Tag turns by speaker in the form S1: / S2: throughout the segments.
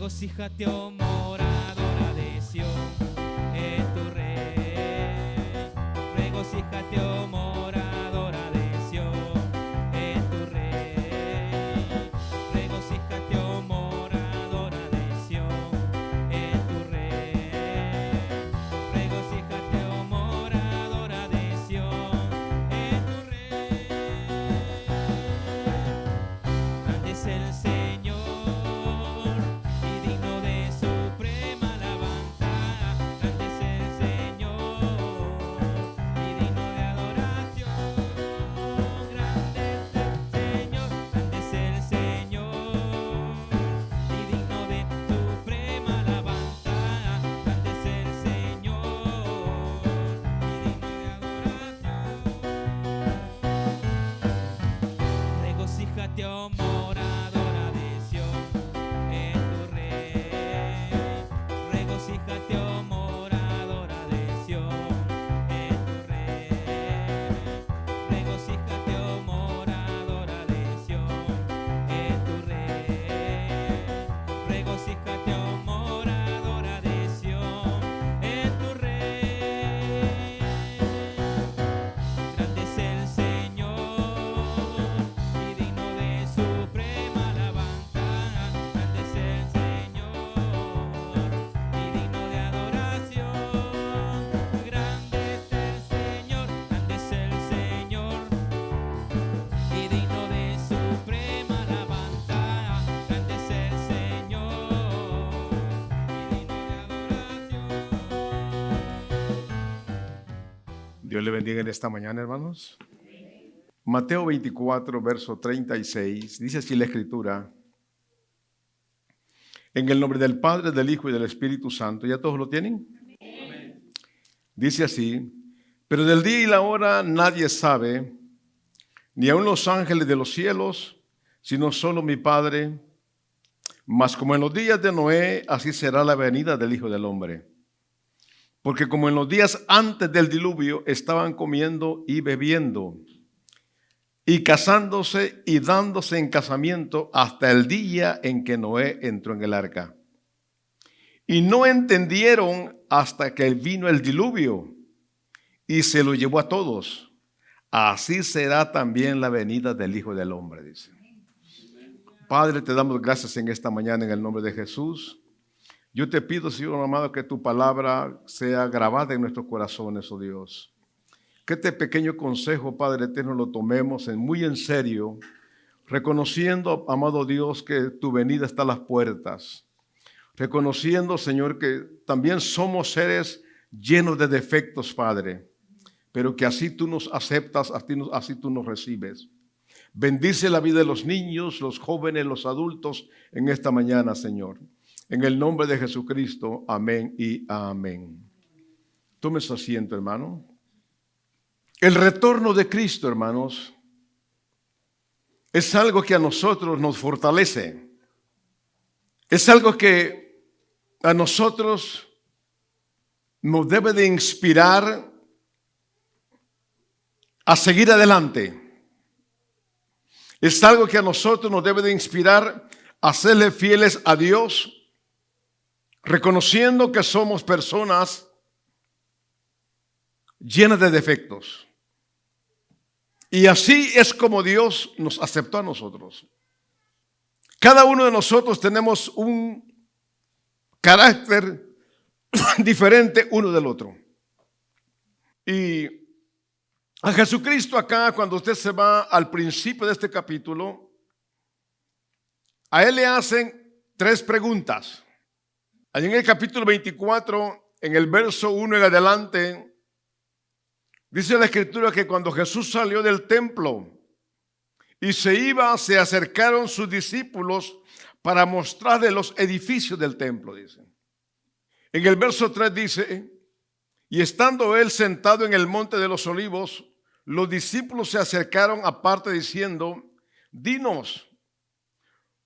S1: Regocíjate, oh moradora de Sión, en tu Rey. Regocíjate, oh moradora de Sión, en tu Rey. Regocíjate, oh moradora de Sión, en tu Rey. Regocíjate, oh moradora de Sión, en tu Rey. Grande es el Señor y digno de suprema alabanza. Grande es el Señor y digno de adoración. Grande es el Señor, grande es el Señor y digno de suprema alabanza. Grande es el Señor y digno de adoración. Regocíjate, oh moradora de Sión, en tu Rey. Regocíjate, oh moradora de Sión, en tu Rey. Regocíjate, oh moradora de Sión, en tu Rey. Regocíjate, oh moradora de Sión, en tu Rey. Grande es el Señor y digno de suprema alabanza. Grande es el Señor y digno de adoración. Grande es el Señor, grande es el Señor y digno de suprema alabanza. Grande es el Señor y digno de adoración.
S2: Dios le bendiga en esta mañana, hermanos. Mateo 24, verso 36, dice así la Escritura: en el nombre del Padre, del Hijo y del Espíritu Santo. ¿Ya todos lo tienen? Dice así: pero del día y la hora nadie sabe, ni aun los ángeles de los cielos, sino solo mi Padre. Mas como en los días de Noé, así será la venida del Hijo del Hombre. Porque como en los días antes del diluvio estaban comiendo y bebiendo, y casándose y dándose en casamiento hasta el día en que Noé entró en el arca. Y no entendieron hasta que vino el diluvio y se lo llevó a todos. Así será también la venida del Hijo del Hombre, dice. Padre, te damos gracias en esta mañana en el nombre de Jesús. Yo te pido, Señor amado, que tu palabra sea grabada en nuestros corazones, oh Dios. Que este pequeño consejo, Padre eterno, lo tomemos muy en serio, reconociendo, amado Dios, que tu venida está a las puertas. Reconociendo, Señor, que también somos seres llenos de defectos, Padre, pero que así tú nos aceptas, así tú nos recibes. Bendice la vida de los niños, los jóvenes, los adultos en esta mañana, Señor. En el nombre de Jesucristo, amén y amén. Tome su asiento, hermano. El retorno de Cristo, hermanos, es algo que a nosotros nos fortalece. Es algo que a nosotros nos debe de inspirar a seguir adelante. Es algo que a nosotros nos debe de inspirar a serle fieles a Dios, reconociendo que somos personas llenas de defectos. Y así es como Dios nos aceptó a nosotros. Cada uno de nosotros tenemos un carácter diferente uno del otro. Y a Jesucristo acá, cuando usted se va al principio de este capítulo, a Él le hacen 3 preguntas. Allí en el capítulo 24, en el verso 1 en adelante, dice la Escritura que cuando Jesús salió del templo y se iba, se acercaron sus discípulos para mostrarle los edificios del templo, dice. En el verso 3 dice: y estando él sentado en el monte de los olivos, los discípulos se acercaron aparte diciendo: dinos,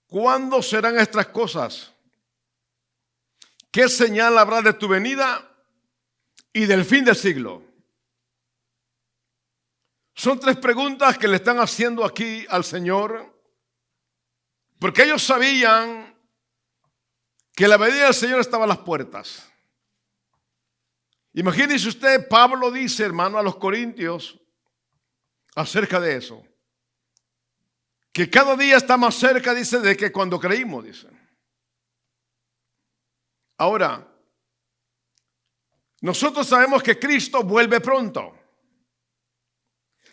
S2: ¿cuándo serán estas cosas? ¿Qué señal habrá de tu venida y del fin del siglo? Son 3 preguntas que le están haciendo aquí al Señor, porque ellos sabían que la venida del Señor estaba a las puertas. Imagínese usted, Pablo dice, hermano, a los corintios acerca de eso, que cada día está más cerca, dice, de que cuando creímos, dice. Ahora, nosotros sabemos que Cristo vuelve pronto.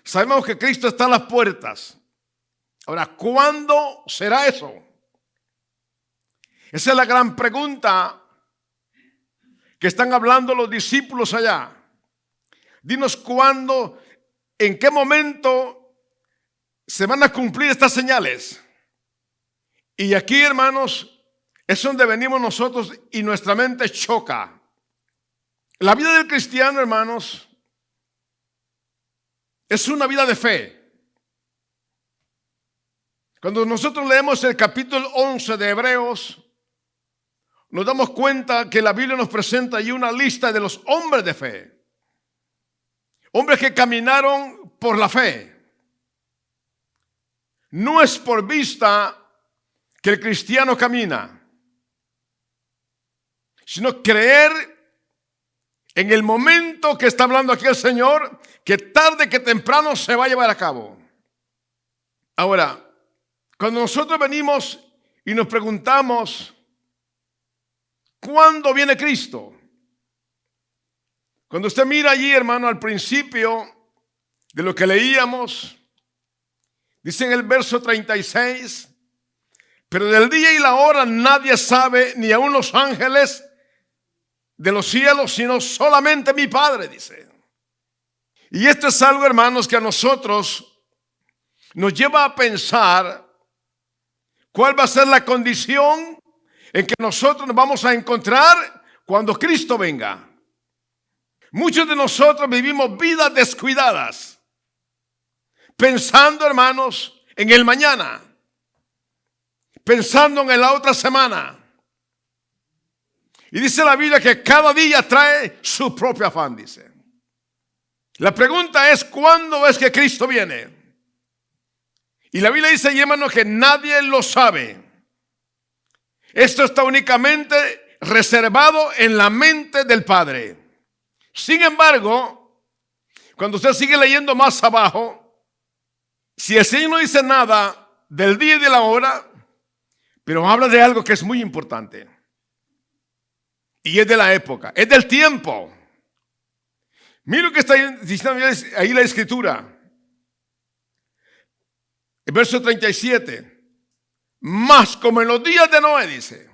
S2: Sabemos que Cristo está a las puertas. Ahora, ¿cuándo será eso? Esa es la gran pregunta que están hablando los discípulos allá. Dinos cuándo, en qué momento se van a cumplir estas señales. Y aquí, hermanos, es donde venimos nosotros y nuestra mente choca. La vida del cristiano, hermanos, es una vida de fe. Cuando nosotros leemos el capítulo 11 de Hebreos, nos damos cuenta que la Biblia nos presenta ahí una lista de los hombres de fe. Hombres que caminaron por la fe. No es por vista que el cristiano camina, sino creer en el momento que está hablando aquí el Señor, que tarde que temprano se va a llevar a cabo. Ahora, cuando nosotros venimos y nos preguntamos, ¿cuándo viene Cristo? Cuando usted mira allí, hermano, al principio de lo que leíamos, dice en el verso 36, pero del día y la hora nadie sabe, ni aun los ángeles de los cielos, sino solamente mi Padre, dice. Y esto es algo, hermanos, que a nosotros nos lleva a pensar cuál va a ser la condición en que nosotros nos vamos a encontrar cuando Cristo venga. Muchos de nosotros vivimos vidas descuidadas, pensando, hermanos, en el mañana, pensando en la otra semana. Y dice la Biblia que cada día trae su propio afán, dice. La pregunta es, ¿cuándo es que Cristo viene? Y la Biblia dice, hermano, que nadie lo sabe. Esto está únicamente reservado en la mente del Padre. Sin embargo, cuando usted sigue leyendo más abajo, si el Señor no dice nada del día y de la hora, pero habla de algo que es muy importante. Y es de la época, es del tiempo. Mira lo que está diciendo ahí la Escritura. El verso 37. Más como en los días de Noé, dice.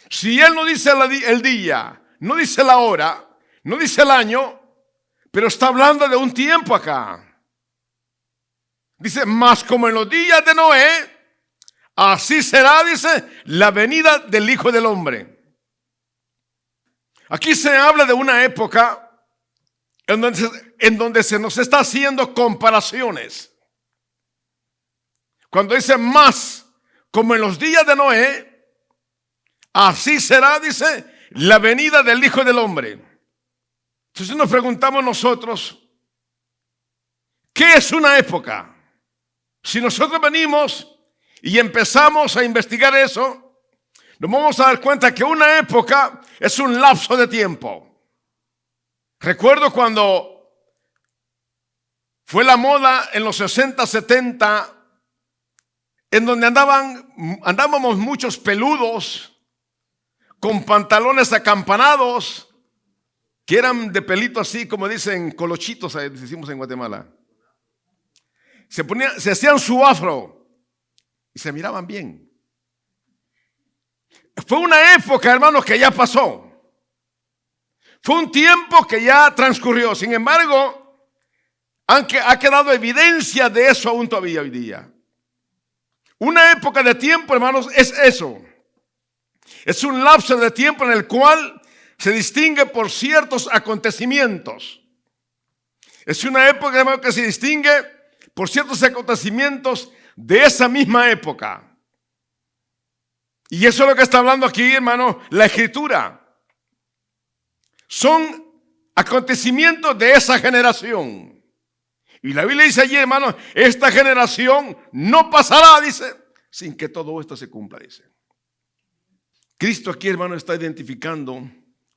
S2: Si él no dice el día, no dice la hora, no dice el año, pero está hablando de un tiempo acá. Dice, más como en los días de Noé, así será, dice, la venida del Hijo del Hombre. Aquí se habla de una época en donde se nos está haciendo comparaciones. Cuando dice más, como en los días de Noé, así será, dice, la venida del Hijo del Hombre. Entonces nos preguntamos nosotros, ¿qué es una época? Si nosotros venimos y empezamos a investigar eso, nos vamos a dar cuenta que una época es un lapso de tiempo. Recuerdo cuando fue la moda en los 60, 70, en donde andábamos muchos peludos con pantalones acampanados que eran de pelito así, como dicen, colochitos, decimos en Guatemala. Se hacían su afro y se miraban bien. Fue una época, hermanos, que ya pasó. Fue un tiempo que ya transcurrió. Sin embargo, aunque ha quedado evidencia de eso aún todavía hoy día. Una época de tiempo, hermanos, es eso. Es un lapso de tiempo en el cual se distingue por ciertos acontecimientos. Es una época, hermanos, que se distingue por ciertos acontecimientos de esa misma época. Y eso es lo que está hablando aquí, hermano, la Escritura. Son acontecimientos de esa generación. Y la Biblia dice allí, hermano, esta generación no pasará, dice, sin que todo esto se cumpla, dice. Entonces nos preguntamos nosotros, ¿qué es una época? Si nosotros venimos y empezamos a investigar eso, nos vamos a dar cuenta que una época es un lapso de tiempo. Recuerdo cuando fue la moda en los 60, 70, en donde andábamos muchos peludos con pantalones acampanados que eran de pelito así, como dicen, colochitos, decimos en Guatemala. Se hacían su afro y se miraban bien. Fue una época, hermanos, que ya pasó. Cristo aquí, hermano, está identificando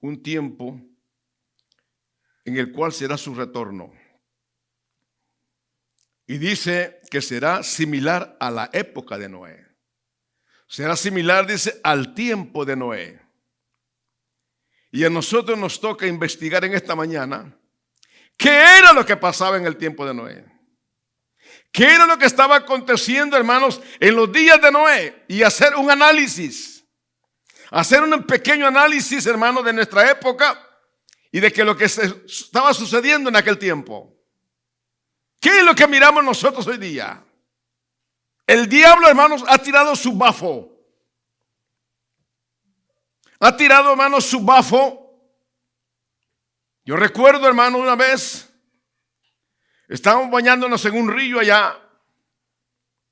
S2: un tiempo en el cual será su retorno. Y dice que será similar a la época de Noé. Será similar, dice, al tiempo de Noé. Y a nosotros nos toca investigar en esta mañana qué era lo que pasaba en el tiempo de Noé. ¿Qué era lo que estaba aconteciendo, hermanos, en los días de Noé? Y hacer un análisis. Hacer un pequeño análisis, hermanos, de nuestra época y de que lo que estaba sucediendo en aquel tiempo. ¿Qué es lo que miramos nosotros hoy día? El diablo, hermanos, ha tirado su bafo. Ha tirado, hermanos, su bafo. Yo recuerdo, hermano, una vez estábamos bañándonos en un río allá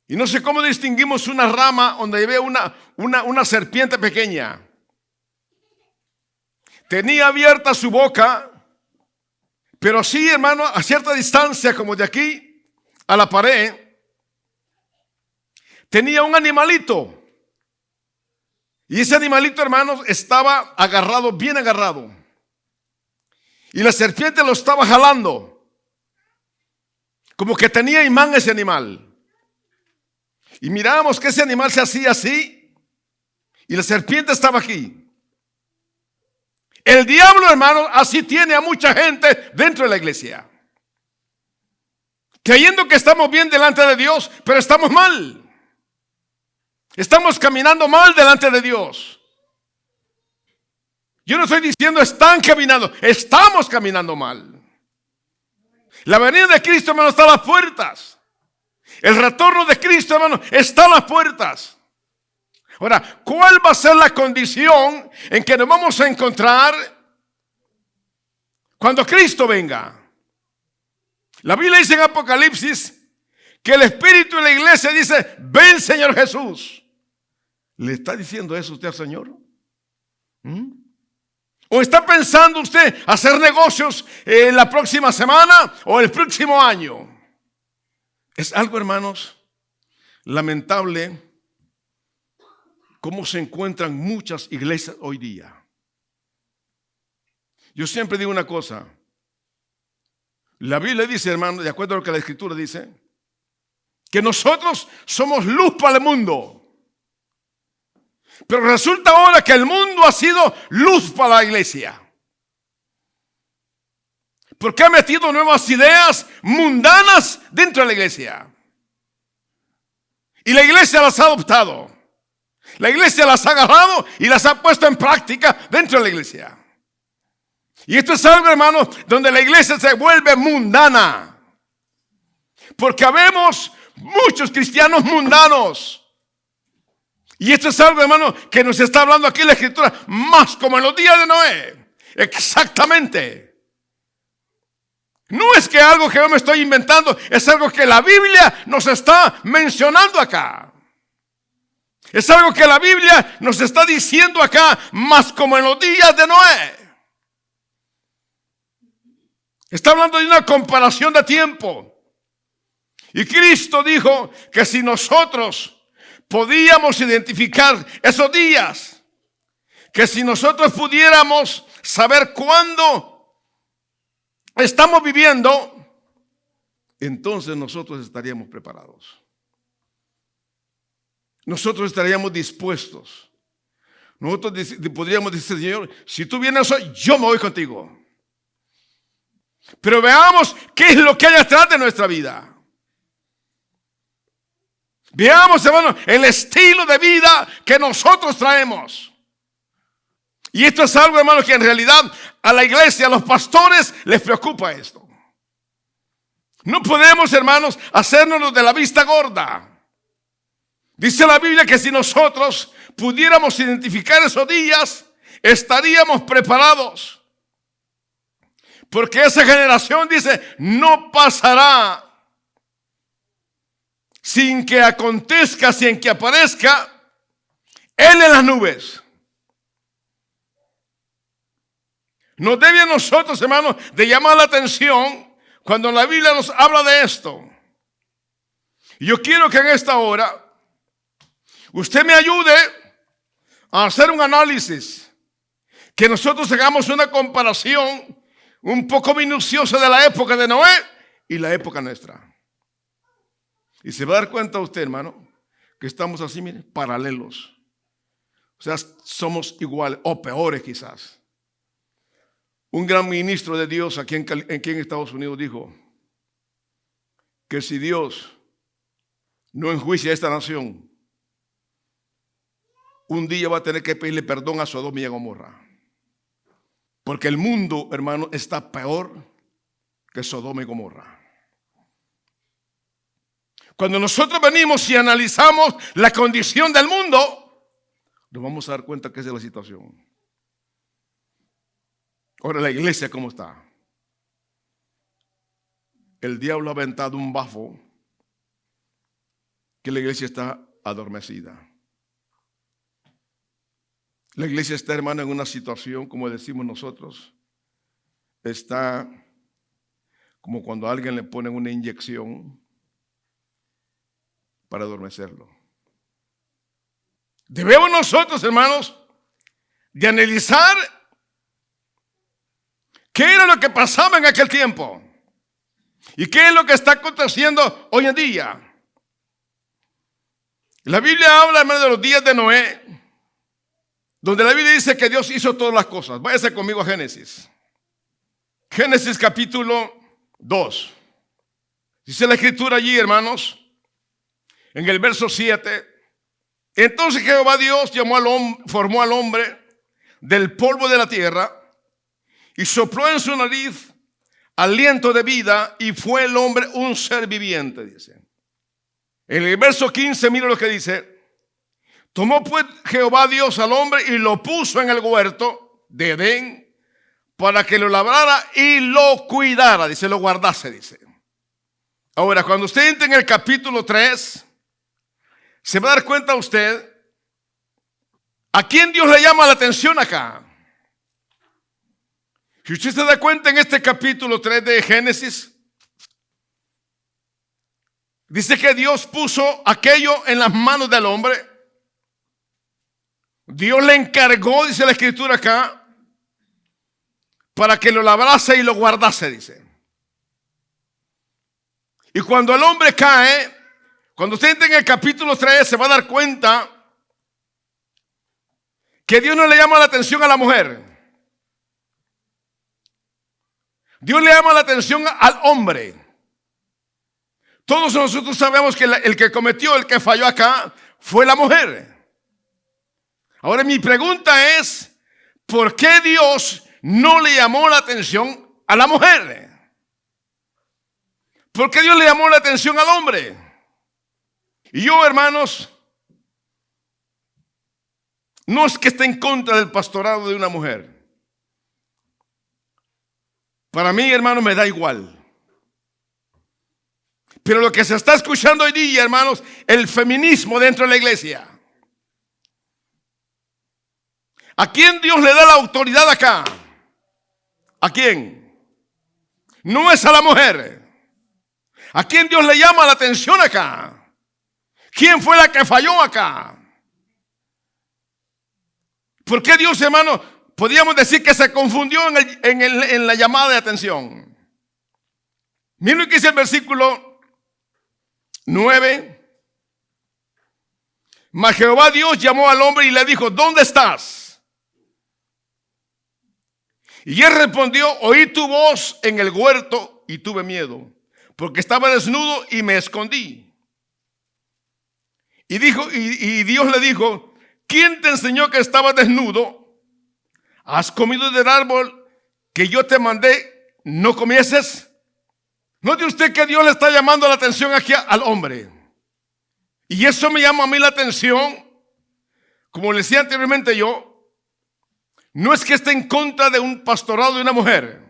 S2: y no sé cómo distinguimos una rama donde había una serpiente pequeña. Tenía abierta su boca, pero sí, hermano, a cierta distancia, como de aquí a la pared, tenía un animalito. Y ese animalito, hermanos, estaba agarrado, bien agarrado. Y la serpiente lo estaba jalando. Como que tenía imán ese animal. Y mirábamos que ese animal se hacía así. Y la serpiente estaba aquí. El diablo, hermano, así tiene a mucha gente dentro de la iglesia. Creyendo que estamos bien delante de Dios, pero estamos mal. Estamos caminando mal delante de Dios. Yo no estoy diciendo están caminando, estamos caminando mal. La venida de Cristo, hermano, está a las puertas. El retorno de Cristo, hermano, está a las puertas. Ahora, ¿cuál va a ser la condición en que nos vamos a encontrar cuando Cristo venga? La Biblia dice en Apocalipsis que el Espíritu de la iglesia dice, ven Señor Jesús. ¿Le está diciendo eso usted al Señor? ¿O está pensando usted hacer negocios en la próxima semana o el próximo año? Es algo, hermanos, lamentable cómo se encuentran muchas iglesias hoy día. Yo siempre digo una cosa. La Biblia dice, hermano, de acuerdo a lo que la Escritura dice, que nosotros somos luz para el mundo. Pero resulta ahora que el mundo ha sido luz para la iglesia. Porque ha metido nuevas ideas mundanas dentro de la iglesia. Y la iglesia las ha adoptado. La iglesia las ha agarrado y las ha puesto en práctica dentro de la iglesia. Y esto es algo, hermano, donde la iglesia se vuelve mundana. Porque habemos muchos cristianos mundanos. Y esto es algo, hermano, que nos está hablando aquí la Escritura, más como en los días de Noé. Exactamente. No es que algo que yo me estoy inventando, es algo que la Biblia nos está mencionando acá. Es algo que la Biblia nos está diciendo acá, más como en los días de Noé. Está hablando de una comparación de tiempo. Y Cristo dijo que si nosotros podíamos identificar esos días, que si nosotros pudiéramos saber cuándo estamos viviendo, entonces nosotros estaríamos preparados. Nosotros estaríamos dispuestos. Nosotros podríamos decir, Señor, si tú vienes hoy, yo me voy contigo. Pero veamos qué es lo que hay atrás de nuestra vida. Veamos, hermano, el estilo de vida que nosotros traemos. Y esto es algo, hermano, que en realidad a la iglesia, a los pastores, les preocupa esto. No podemos, hermanos, hacernos de la vista gorda. Dice la Biblia que si nosotros pudiéramos identificar esos días, estaríamos preparados. Porque esa generación, dice, no pasará sin que acontezca, sin que aparezca Él en las nubes. Nos debe a nosotros, hermanos, de llamar la atención cuando la Biblia nos habla de esto. Yo quiero que en esta hora usted me ayude a hacer un análisis, que nosotros hagamos una comparación un poco minuciosa de la época de Noé y la época nuestra. Y se va a dar cuenta usted, hermano, que estamos así, mire, paralelos. O sea, somos iguales o peores quizás. Un gran ministro de Dios aquí en Estados Unidos dijo que si Dios no enjuicia a esta nación, un día va a tener que pedirle perdón a Sodoma y a Gomorra. Porque el mundo, hermano, está peor que Sodoma y Gomorra. Cuando nosotros venimos y analizamos la condición del mundo, nos vamos a dar cuenta que esa es la situación. Ahora la iglesia, ¿cómo está? El diablo ha aventado un bafo que la iglesia está adormecida. La iglesia está, hermano, en una situación, como decimos nosotros, está como cuando a alguien le ponen una inyección para adormecerlo. Debemos nosotros, hermanos, de analizar qué era lo que pasaba en aquel tiempo y qué es lo que está aconteciendo hoy en día. La Biblia habla, hermano, de los días de Noé, donde la Biblia dice que Dios hizo todas las cosas. Váyase conmigo a Génesis. Génesis capítulo 2. Dice la escritura allí, hermanos, en el verso 7. Entonces Jehová Dios formó al hombre del polvo de la tierra y sopló en su nariz aliento de vida y fue el hombre un ser viviente, dice. En el verso 15, mira lo que dice. Tomó pues Jehová Dios al hombre y lo puso en el huerto de Edén para que lo labrara y lo cuidara, dice, lo guardase, dice. Ahora, cuando usted entre en el capítulo 3, se va a dar cuenta usted a quién Dios le llama la atención acá. Si usted se da cuenta en este capítulo 3 de Génesis, dice que Dios puso aquello en las manos del hombre. Dios le encargó, dice la escritura acá, para que lo labrase y lo guardase, dice. Y cuando el hombre cae, cuando usted entra en el capítulo 3, se va a dar cuenta que Dios no le llama la atención a la mujer. Dios le llama la atención al hombre. Todos nosotros sabemos que el que cometió, el que falló acá, fue la mujer. Ahora mi pregunta es, ¿por qué Dios no le llamó la atención a la mujer? ¿Por qué Dios le llamó la atención al hombre? Y yo, hermanos, no es que esté en contra del pastorado de una mujer. Para mí, hermano, me da igual. Pero lo que se está escuchando hoy día, hermanos, el feminismo dentro de la iglesia. ¿A quién Dios le da la autoridad acá? ¿A quién? No es a la mujer. ¿A quién Dios le llama la atención acá? ¿Quién fue la que falló acá? ¿Por qué Dios, hermano, podríamos decir que se confundió en la llamada de atención? Miren lo que dice el versículo 9. Mas Jehová Dios llamó al hombre y le dijo, ¿dónde estás? Y él respondió, oí tu voz en el huerto y tuve miedo, porque estaba desnudo y me escondí. Y Dios le dijo, ¿quién te enseñó que estabas desnudo? ¿Has comido del árbol que yo te mandé no comieses? Note usted que Dios le está llamando la atención aquí al hombre. Y eso me llama a mí la atención. Como le decía anteriormente yo, no es que esté en contra de un pastorado de una mujer.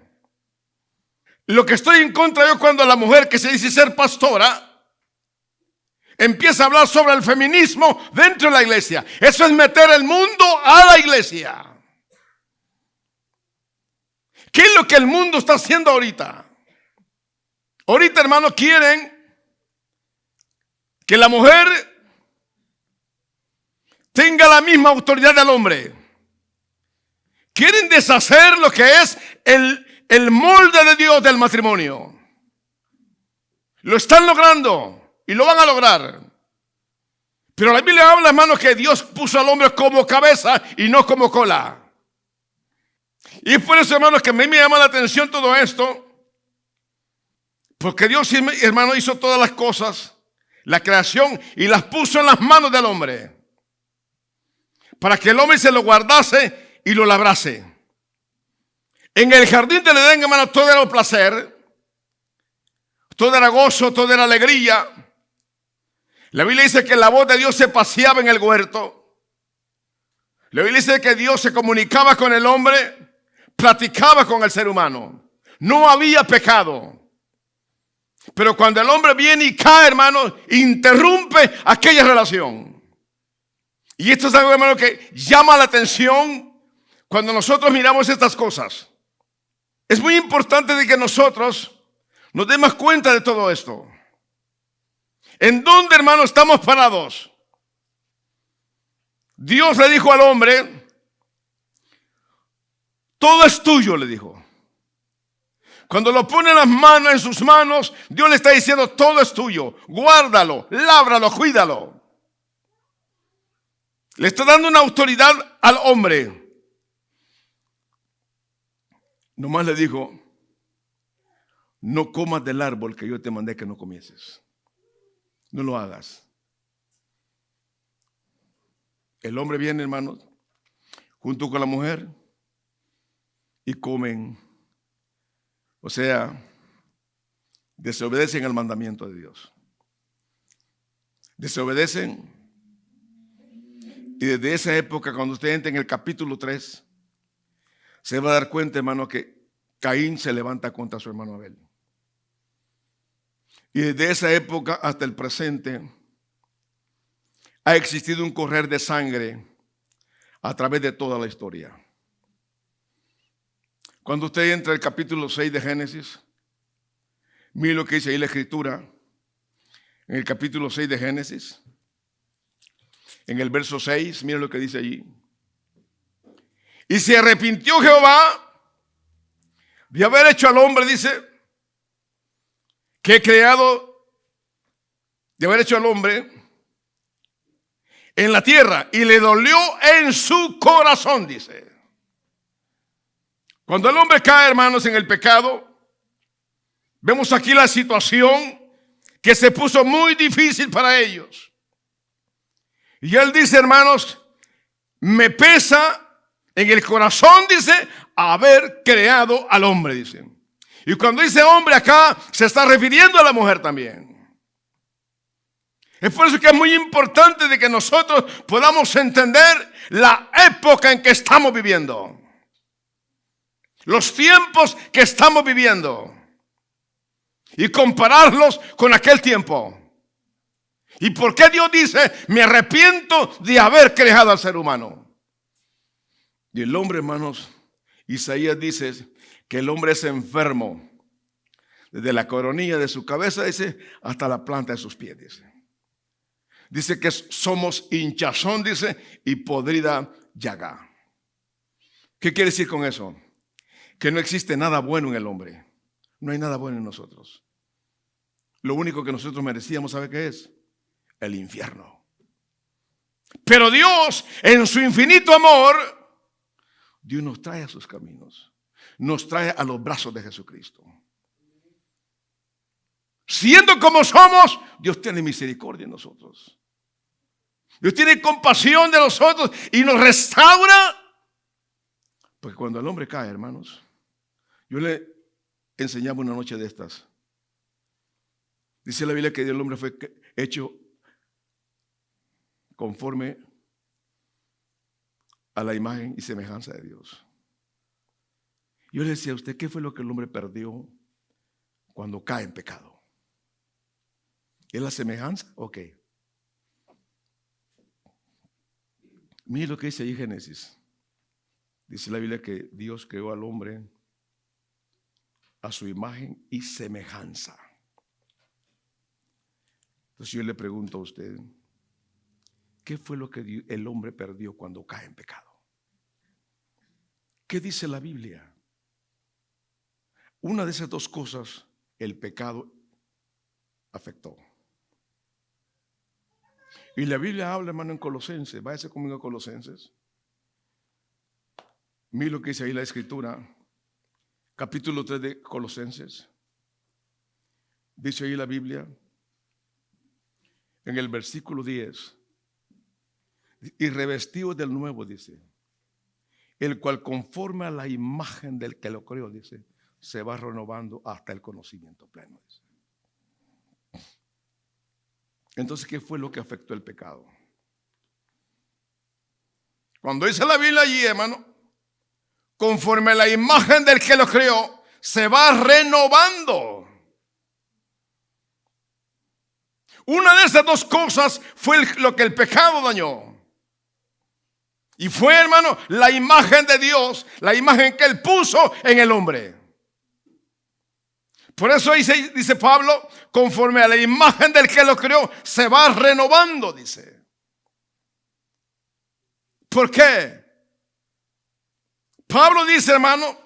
S2: Lo que estoy en contra yo cuando la mujer que se dice ser pastora empieza a hablar sobre el feminismo dentro de la iglesia. Eso es meter el mundo a la iglesia. ¿Qué es lo que el mundo está haciendo ahorita? Ahorita, hermano, quieren que la mujer tenga la misma autoridad del hombre. Quieren deshacer lo que es el molde de Dios del matrimonio. Lo están logrando y lo van a lograr. Pero la Biblia habla, hermano, que Dios puso al hombre como cabeza y no como cola. Y es por eso, hermanos, que a mí me llama la atención todo esto. Porque Dios, hermano, hizo todas las cosas, la creación, y las puso en las manos del hombre. Para que el hombre se lo guardase y lo labrase. En el jardín del Edén, hermano, todo era un placer. Todo era gozo, todo era alegría. La Biblia dice que la voz de Dios se paseaba en el huerto. La Biblia dice que Dios se comunicaba con el hombre, platicaba con el ser humano. No había pecado. Pero cuando el hombre viene y cae, hermano, interrumpe aquella relación. Y esto es algo, hermano, que llama la atención cuando nosotros miramos estas cosas. Es muy importante de que nosotros nos demos cuenta de todo esto. ¿En dónde, hermano, estamos parados? Dios le dijo al hombre, todo es tuyo, le dijo. Cuando lo pone las manos en sus manos, Dios le está diciendo, todo es tuyo. Guárdalo, lábralo, cuídalo. Le está dando una autoridad al hombre. Nomás le dijo, no comas del árbol que yo te mandé que no comieses. No lo hagas. El hombre viene, hermanos, junto con la mujer y comen. O sea, desobedecen al mandamiento de Dios. Desobedecen. Y desde esa época, cuando usted entra en el capítulo 3, se va a dar cuenta, hermano, que Caín se levanta contra su hermano Abel. Y desde esa época hasta el presente ha existido un correr de sangre a través de toda la historia. Cuando usted entra al capítulo 6 de Génesis, mire lo que dice ahí la escritura. En el capítulo 6 de Génesis, en el verso 6, mire lo que dice allí. Y se arrepintió Jehová de haber hecho al hombre, dice, que he creado, de haber hecho al hombre en la tierra, y le dolió en su corazón, dice. Cuando el hombre cae, hermanos, en el pecado, vemos aquí la situación que se puso muy difícil para ellos. Y él dice, hermanos, me pesa en el corazón, dice, haber creado al hombre, dice. Y cuando dice hombre acá, se está refiriendo a la mujer también. Es por eso que es muy importante de que nosotros podamos entender la época en que estamos viviendo. Los tiempos que estamos viviendo. Y compararlos con aquel tiempo. ¿Y por qué Dios dice, me arrepiento de haber creado al ser humano? Y el hombre, hermanos, Isaías dice que el hombre es enfermo. Desde la coronilla de su cabeza, dice, hasta la planta de sus pies, dice. Dice que somos hinchazón, dice, y podrida llaga. ¿Qué quiere decir con eso? Que no existe nada bueno en el hombre. No hay nada bueno en nosotros. Lo único que nosotros merecíamos, ¿sabe qué es? El infierno. Pero Dios, en su infinito amor, Dios nos trae a sus caminos. Nos trae a los brazos de Jesucristo. Siendo como somos, Dios tiene misericordia en nosotros. Dios tiene compasión de nosotros y nos restaura. Porque cuando el hombre cae, hermanos, yo le enseñaba una noche de estas. Dice la Biblia que el hombre fue hecho conforme a la imagen y semejanza de Dios. Yo le decía a usted, ¿qué fue lo que el hombre perdió cuando cae en pecado? ¿Es la semejanza o qué? Mire lo que dice ahí Génesis. Dice la Biblia que Dios creó al hombre a su imagen y semejanza. Entonces yo le pregunto a usted, ¿qué fue lo que el hombre perdió cuando cae en pecado? ¿Qué dice la Biblia? Una de esas dos cosas el pecado afectó. Y la Biblia habla, hermano, en Colosenses. Váyase conmigo a Colosenses. Mira lo que dice ahí la Escritura. Capítulo 3 de Colosenses. Dice ahí la Biblia, en el versículo 10. Y revestido del nuevo, dice, el cual conforme a la imagen del que lo creó, dice, se va renovando hasta el conocimiento pleno, dice. Entonces, ¿qué fue lo que afectó el pecado? Cuando dice la Biblia allí, hermano, conforme a la imagen del que lo creó, se va renovando. Una de esas dos cosas fue lo que el pecado dañó. Y fue, hermano, la imagen de Dios, la imagen que Él puso en el hombre. Por eso dice Pablo, conforme a la imagen del que lo creó, se va renovando, dice. ¿Por qué? Pablo dice, hermano,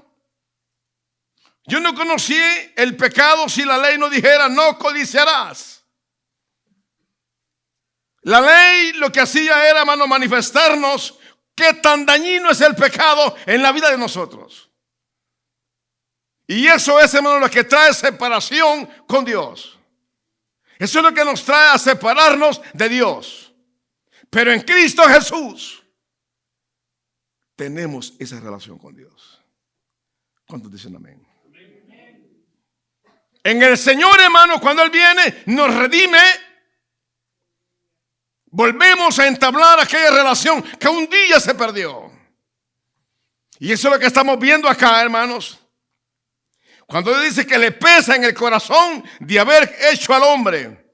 S2: yo no conocí el pecado si la ley no dijera, no codiciarás. La ley lo que hacía era, hermano, manifestarnos qué tan dañino es el pecado en la vida de nosotros. Y eso es, hermano, lo que trae separación con Dios. Eso es lo que nos trae a separarnos de Dios. Pero en Cristo Jesús tenemos esa relación con Dios. ¿Cuántos dicen amén? En el Señor, hermano, cuando Él viene, nos redime. Volvemos a entablar aquella relación que un día se perdió. Y eso es lo que estamos viendo acá, hermanos. Cuando Él dice que le pesa en el corazón de haber hecho al hombre.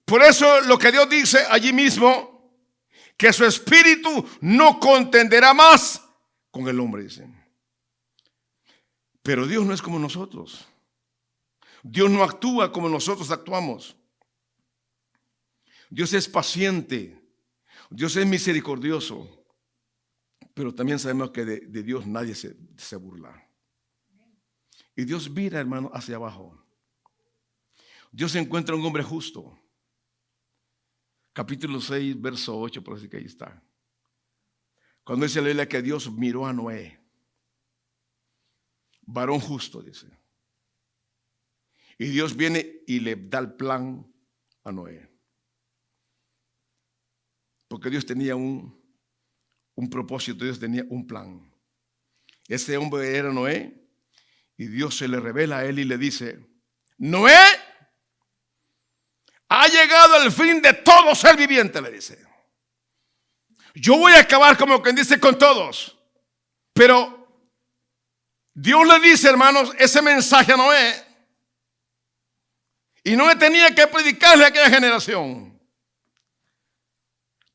S2: Por eso lo que Dios dice allí mismo, que su espíritu no contenderá más con el hombre, dice. Pero Dios no es como nosotros. Dios no actúa como nosotros actuamos. Dios es paciente, Dios es misericordioso, pero también sabemos que de Dios nadie se burla. Y Dios mira, hermano, hacia abajo. Dios encuentra un hombre justo. Capítulo 6, verso 8, por así que ahí está. Cuando dice la Biblia que Dios miró a Noé, varón justo, dice. Y Dios viene y le da el plan a Noé. Porque Dios tenía un propósito, Dios tenía un plan. Ese hombre era Noé, y Dios se le revela a él y le dice, Noé, ha llegado el fin de todo ser viviente, le dice. Yo voy a acabar, como quien dice, con todos. Pero Dios le dice, hermanos, ese mensaje a Noé. Y Noé tenía que predicarle a aquella generación.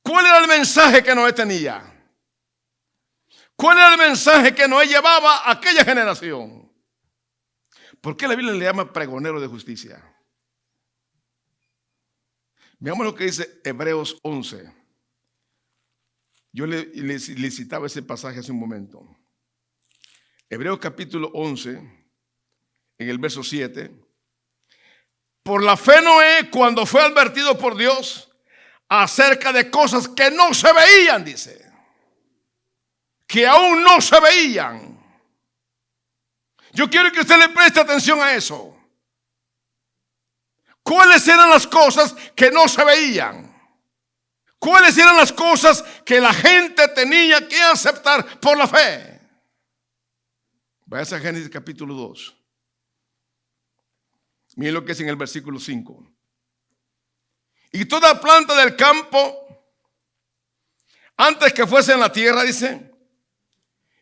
S2: ¿Cuál era el mensaje que Noé tenía? ¿Cuál era el mensaje que Noé llevaba a aquella generación? ¿Por qué la Biblia le llama pregonero de justicia? Veamos lo que dice Hebreos 11. Yo le citaba ese pasaje hace un momento. Hebreos capítulo 11, en el verso 7. Por la fe Noé, cuando fue advertido por Dios acerca de cosas que no se veían, dice, que aún no se veían. Yo quiero que usted le preste atención a eso. ¿Cuáles eran las cosas que no se veían? ¿Cuáles eran las cosas que la gente tenía que aceptar por la fe? Vaya a Génesis capítulo 2. Miren lo que es en el versículo 5. Y toda planta del campo, antes que fuese en la tierra, dice,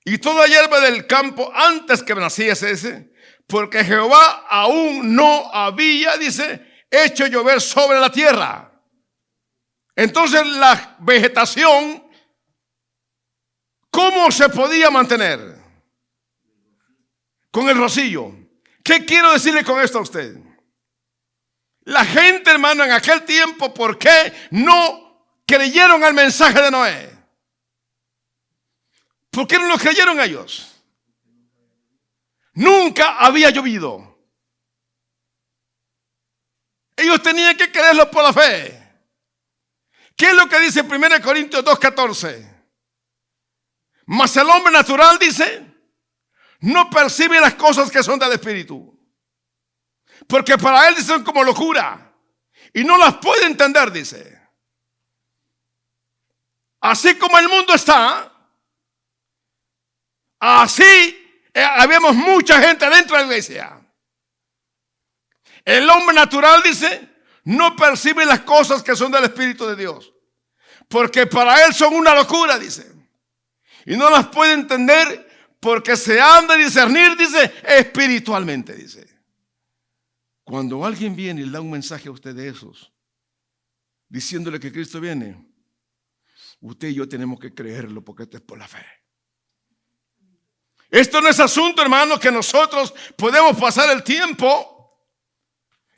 S2: y toda hierba del campo, antes que naciese, dice, porque Jehová aún no había, dice, hecho llover sobre la tierra. Entonces la vegetación, ¿cómo se podía mantener? Con el rocío. ¿Qué quiero decirle con esto a usted? La gente, hermano, en aquel tiempo, ¿por qué no creyeron al mensaje de Noé. ¿Por qué no lo creyeron ellos? Nunca había llovido. Ellos tenían que creerlo por la fe. ¿Qué es lo que dice 1 Corintios 2:14? Mas el hombre natural, dice, no percibe las cosas que son del Espíritu, porque para él son como locura y no las puede entender, dice. Así como el mundo está, así habemos mucha gente dentro de la iglesia. El hombre natural, dice, no percibe las cosas que son del Espíritu de Dios, porque para él son una locura, dice, y no las puede entender porque se han de discernir, dice, espiritualmente, dice. Cuando alguien viene y le da un mensaje a usted de esos, diciéndole que Cristo viene, usted y yo tenemos que creerlo, porque esto es por la fe. Esto no es asunto, hermano, que nosotros podemos pasar el tiempo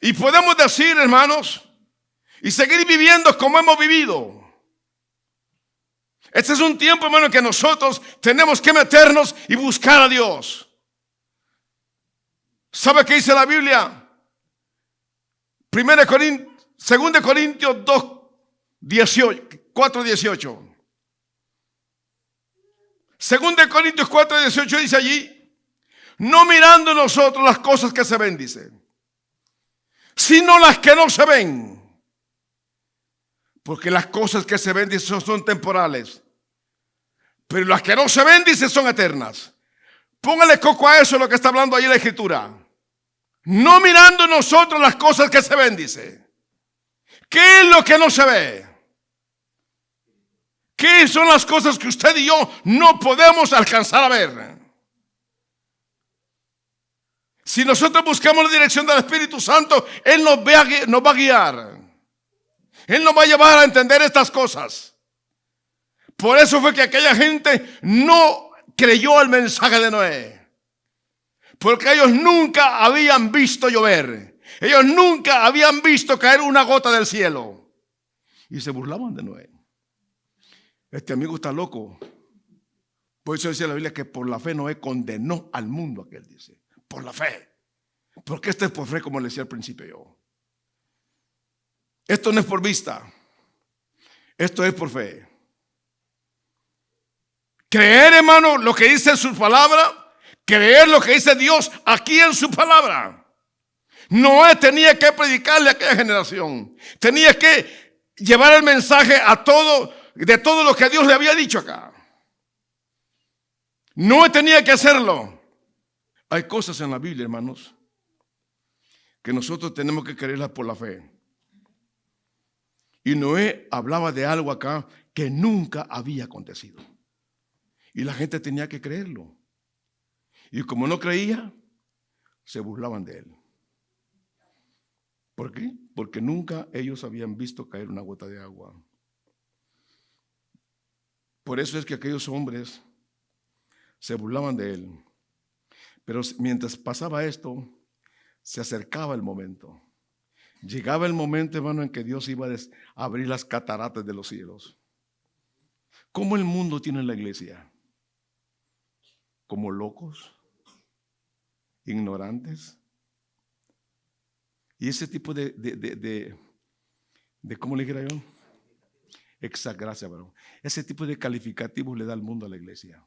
S2: y podemos decir, hermanos, y seguir viviendo como hemos vivido. Este es un tiempo, hermano, que nosotros tenemos que meternos y buscar a Dios. ¿Sabe qué dice la Biblia? 2 Corintios 4:18. 2 Corintios 4:18 dice allí, no mirando nosotros las cosas que se ven, dice, sino las que no se ven. Porque las cosas que se ven, dice, son temporales, pero las que no se ven, dice, son eternas. Póngale coco a eso, lo que está hablando ahí la Escritura. No mirando nosotros las cosas que se ven, dice. ¿Qué es lo que no se ve? ¿Qué son las cosas que usted y yo no podemos alcanzar a ver? Si nosotros buscamos la dirección del Espíritu Santo, Él nos va a guiar. Él nos va a llevar a entender estas cosas. Por eso fue que aquella gente no creyó el mensaje de Noé. Porque ellos nunca habían visto llover. Ellos nunca habían visto caer una gota del cielo. Y se burlaban de Noé. Este amigo está loco. Por eso dice la Biblia que por la fe Noé condenó al mundo, aquel dice. Por la fe. Porque esto es por fe, como le decía al principio yo. Esto no es por vista. Esto es por fe. Creer, hermano, lo que dice su palabra. Creer lo que dice Dios aquí en su palabra. Noé tenía que predicarle a aquella generación. Tenía que llevar el mensaje a de todo lo que Dios le había dicho acá. Noé tenía que hacerlo. Hay cosas en la Biblia, hermanos, que nosotros tenemos que creerlas por la fe. Y Noé hablaba de algo acá que nunca había acontecido. Y la gente tenía que creerlo. Y como no creía, se burlaban de él. ¿Por qué? Porque nunca ellos habían visto caer una gota de agua. Por eso es que aquellos hombres se burlaban de él. Pero mientras pasaba esto, se acercaba el momento. Llegaba el momento, hermano, en que Dios iba a abrir las cataratas de los cielos. ¿Cómo el mundo tiene la iglesia? Como locos, ignorantes. Y ese tipo de ¿cómo le dijera yo? Gracias, varón. Ese tipo de calificativos le da el mundo a la iglesia.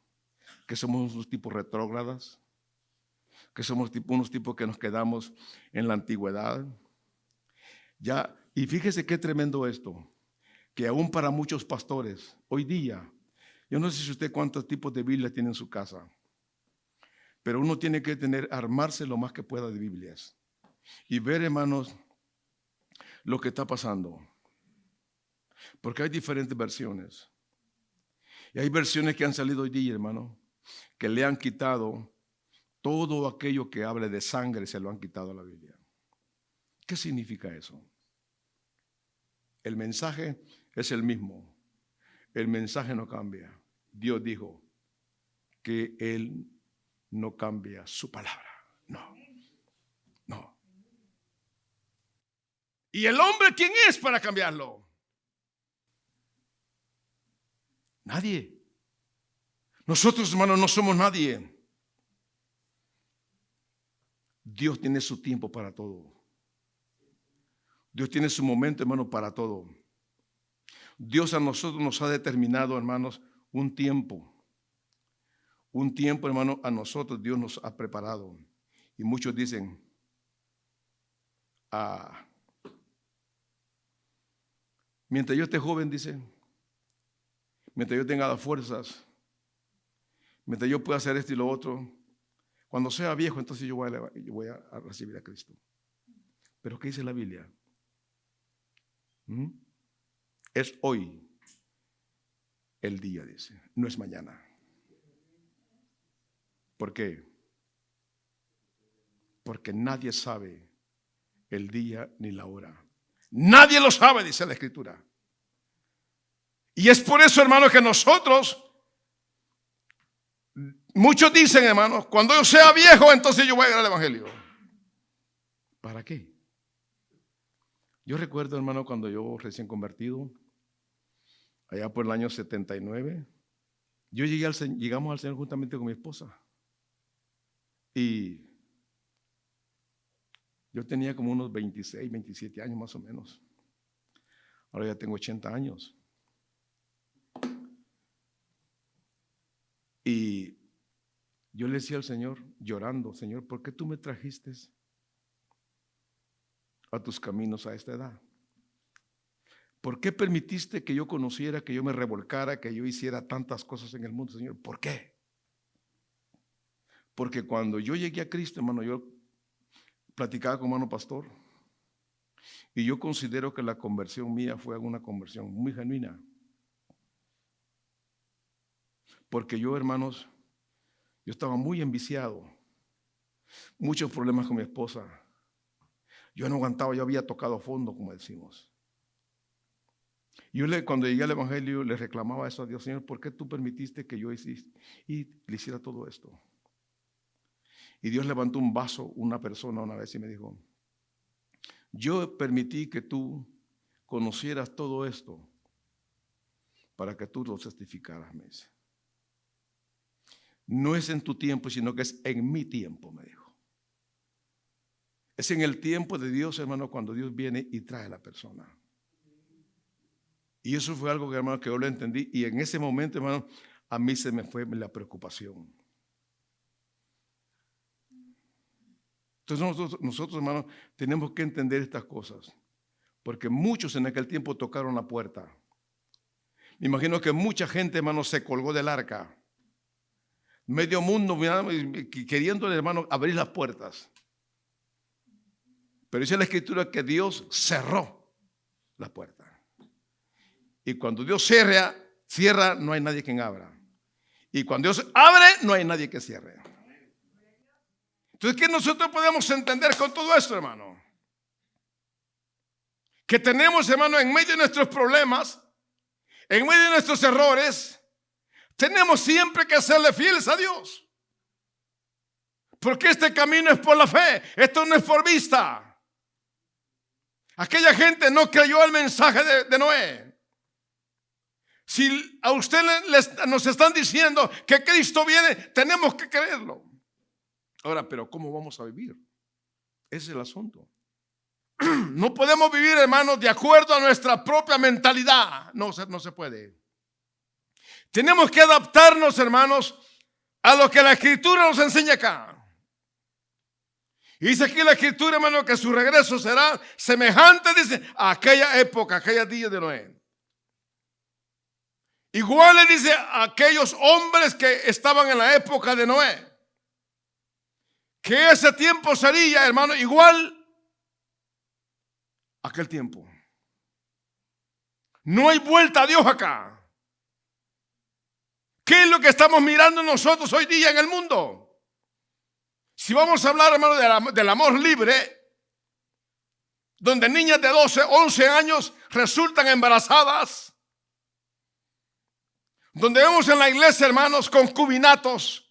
S2: Que somos unos tipos retrógradas, que somos unos tipos que nos quedamos en la antigüedad. Ya, y fíjese qué tremendo esto, que aún para muchos pastores, hoy día, yo no sé si usted cuántos tipos de Biblia tiene en su casa, pero uno tiene que armarse lo más que pueda de Biblias y ver, hermanos, lo que está pasando. Porque hay diferentes versiones. Y hay versiones que han salido hoy día, hermano, que le han quitado todo aquello que hable de sangre, se lo han quitado a la Biblia. ¿Qué significa eso? El mensaje es el mismo. El mensaje no cambia. Dios dijo que Él no cambia su palabra. No. No. ¿Y el hombre quién es para cambiarlo? Nadie. Nosotros, hermanos, no somos nadie. Dios tiene su tiempo para todo. Dios tiene su momento, hermano, para todo. Dios a nosotros nos ha determinado, hermanos, un tiempo. Un tiempo, hermano, a nosotros Dios nos ha preparado. Y muchos dicen, mientras yo esté joven, dice, mientras yo tenga las fuerzas, mientras yo pueda hacer esto y lo otro, cuando sea viejo, entonces yo voy a recibir a Cristo. Pero ¿qué dice la Biblia? Es hoy el día, dice, no es mañana. ¿Por qué? Porque nadie sabe el día ni la hora. Nadie lo sabe, dice la Escritura. Y es por eso, hermanos, que nosotros, muchos dicen, hermanos, cuando yo sea viejo, entonces yo voy a ir al Evangelio. ¿Para qué? Yo recuerdo, hermano, cuando yo recién convertido, allá por el año 79, llegamos al Señor juntamente con mi esposa. Y yo tenía como unos 26, 27 años más o menos. Ahora ya tengo 80 años. Y yo le decía al Señor, llorando, Señor, ¿por qué tú me trajiste a tus caminos a esta edad? ¿Por qué permitiste que yo conociera, que yo me revolcara, que yo hiciera tantas cosas en el mundo, Señor? ¿Por qué? Porque cuando yo llegué a Cristo, hermano, yo platicaba con hermano pastor y yo considero que la conversión mía fue una conversión muy genuina. Porque yo, hermanos, yo estaba muy enviciado, muchos problemas con mi esposa. Yo no aguantaba, yo había tocado fondo, como decimos. Yo cuando llegué al Evangelio le reclamaba eso a Dios, Señor, ¿por qué tú permitiste que yo le hiciera todo esto? Y Dios levantó un vaso, una persona una vez y me dijo, yo permití que tú conocieras todo esto para que tú lo testificaras, me dice. No es en tu tiempo, sino que es en mi tiempo, me dijo. Es en el tiempo de Dios, hermano, cuando Dios viene y trae a la persona. Y eso fue algo que, hermano, que yo lo entendí. Y en ese momento, hermano, a mí se me fue la preocupación. Entonces nosotros, hermanos, tenemos que entender estas cosas. Porque muchos en aquel tiempo tocaron la puerta. Me imagino que mucha gente, hermano, se colgó del arca. Medio mundo queriendo, hermano, abrir las puertas. Pero dice la Escritura que Dios cerró la puerta. Y cuando Dios cierra, no hay nadie quien abra. Y cuando Dios abre, no hay nadie que cierre. Entonces, ¿qué nosotros podemos entender con todo esto, hermano? Que tenemos, hermano, en medio de nuestros problemas, en medio de nuestros errores, tenemos siempre que serle fieles a Dios. Porque este camino es por la fe, esto no es por vista. Aquella gente no creyó el mensaje de Noé. Si a usted nos están diciendo que Cristo viene, tenemos que creerlo. Ahora, pero ¿cómo vamos a vivir? Ese es el asunto. No podemos vivir, hermanos, de acuerdo a nuestra propia mentalidad. No se puede. Tenemos que adaptarnos, hermanos, a lo que la Escritura nos enseña acá. Y dice aquí la Escritura, hermano, que su regreso será semejante, dice, a aquella época, aquellos días de Noé. Igual le dice a aquellos hombres que estaban en la época de Noé, que ese tiempo sería, hermano, igual a aquel tiempo. No hay vuelta a Dios acá. ¿Qué es lo que estamos mirando nosotros hoy día en el mundo? Si vamos a hablar, hermano, del amor libre, donde niñas de 12, 11 años resultan embarazadas, donde vemos en la iglesia, hermanos, concubinatos,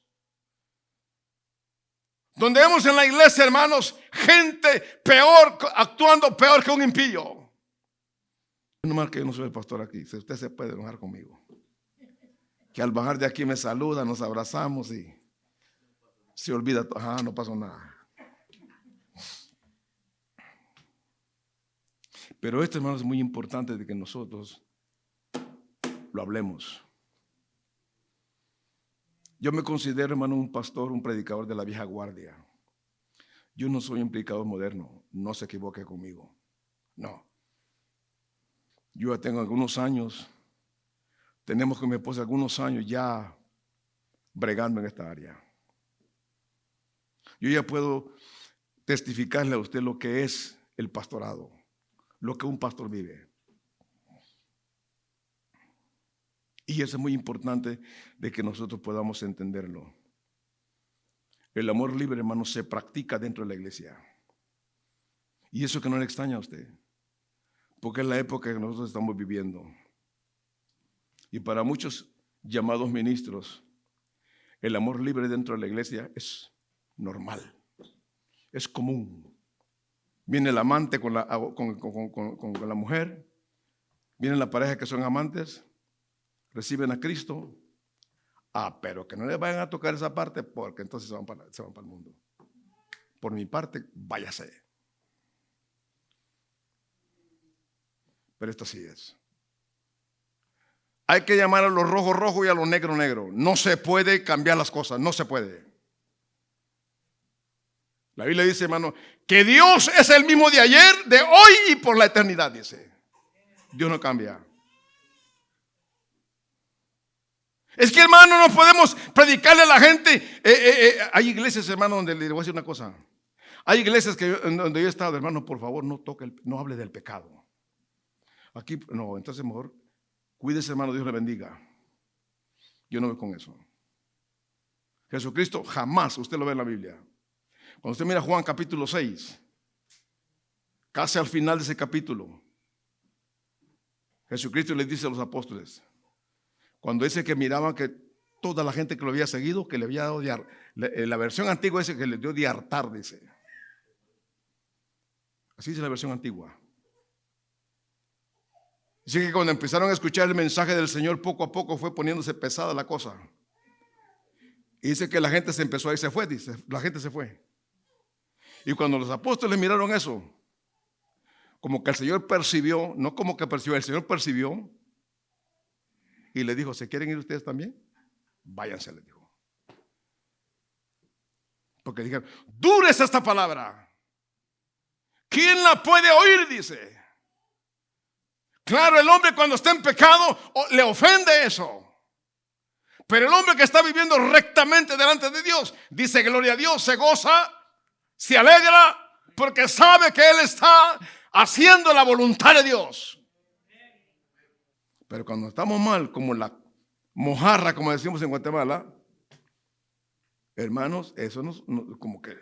S2: donde vemos en la iglesia, hermanos, gente peor, actuando peor que un impío. No mal que yo no soy el pastor aquí, si usted se puede enojar conmigo. que al bajar de aquí me saluda, nos abrazamos y se olvida, no pasó nada. Pero esto, hermano, es muy importante de que nosotros lo hablemos. Yo me considero, hermano, un pastor, un predicador de la vieja guardia. Yo no soy un predicador moderno, no se equivoque conmigo, no. Yo ya tengo algunos años, tenemos con mi esposa algunos años ya bregando en esta área. Yo ya puedo testificarle a usted lo que es el pastorado, lo que un pastor vive. Y eso es muy importante de que nosotros podamos entenderlo. El amor libre, hermano, se practica dentro de la iglesia. Y eso que no le extraña a usted, porque es la época que nosotros estamos viviendo. Y para muchos llamados ministros, el amor libre dentro de la iglesia es normal, es común. Viene el amante con la mujer, viene la pareja que son amantes, reciben a Cristo. Pero que no le vayan a tocar esa parte, porque entonces se van para el mundo. Por mi parte, váyase. Pero esto sí es. Hay que llamar a los rojos rojos y a los negros negros. No se puede cambiar las cosas, no se puede. La Biblia dice, hermano, que Dios es el mismo de ayer, de hoy y por la eternidad, dice. Dios no cambia. Es que, hermano, no podemos predicarle a la gente. Hay iglesias, hermano, donde le voy a decir una cosa. Hay iglesias donde yo he estado, hermano, por favor, no hable del pecado. Aquí, no, entonces mejor cuídese, hermano, Dios le bendiga. Yo no voy con eso. Jesucristo jamás, usted lo ve en la Biblia. Cuando usted mira Juan capítulo 6, casi al final de ese capítulo, Jesucristo les dice a los apóstoles, cuando dice que miraban que toda la gente que lo había seguido, que le había dado la versión antigua dice que le dio de hartar, dice. Así dice la versión antigua. Dice que cuando empezaron a escuchar el mensaje del Señor, poco a poco fue poniéndose pesada la cosa. Y dice que la gente se empezó a ir, se fue, dice, la gente se fue. Y cuando los apóstoles miraron eso, como que el Señor percibió, no como que percibió, el Señor percibió. Y le dijo, ¿se quieren ir ustedes también? Váyanse, les dijo. Porque dijeron, dura es esta palabra. ¿Quién la puede oír? Dice. Claro, el hombre cuando está en pecado le ofende eso. Pero el hombre que está viviendo rectamente delante de Dios, dice gloria a Dios, se goza, se alegra, porque sabe que Él está haciendo la voluntad de Dios. Pero cuando estamos mal, como la mojarra, como decimos en Guatemala, hermanos, eso no como que,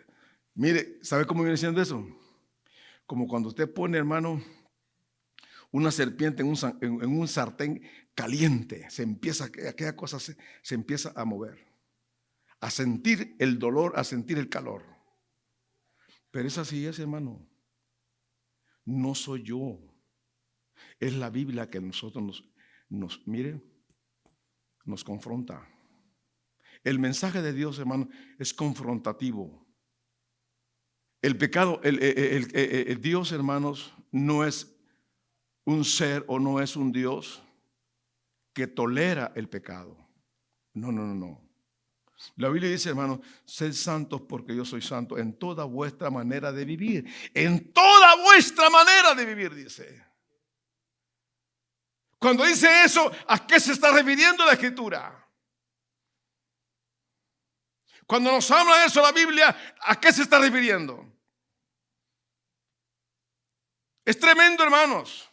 S2: mire, ¿sabe cómo viene siendo eso? Como cuando usted pone, hermano, una serpiente en un sartén caliente, aquella cosa se empieza a mover, a sentir el dolor, a sentir el calor. Pero es así, hermano. No soy yo. Es la Biblia que nosotros nos confronta. El mensaje de Dios, hermano, es confrontativo. El pecado, el Dios, hermanos, no es un ser o no es un Dios que tolera el pecado. No. La Biblia dice, hermano, sed santos porque yo soy santo en toda vuestra manera de vivir. En toda vuestra manera de vivir, dice. Cuando dice eso, ¿a qué se está refiriendo la Escritura? Cuando nos habla de eso la Biblia, ¿a qué se está refiriendo? Es tremendo, hermanos.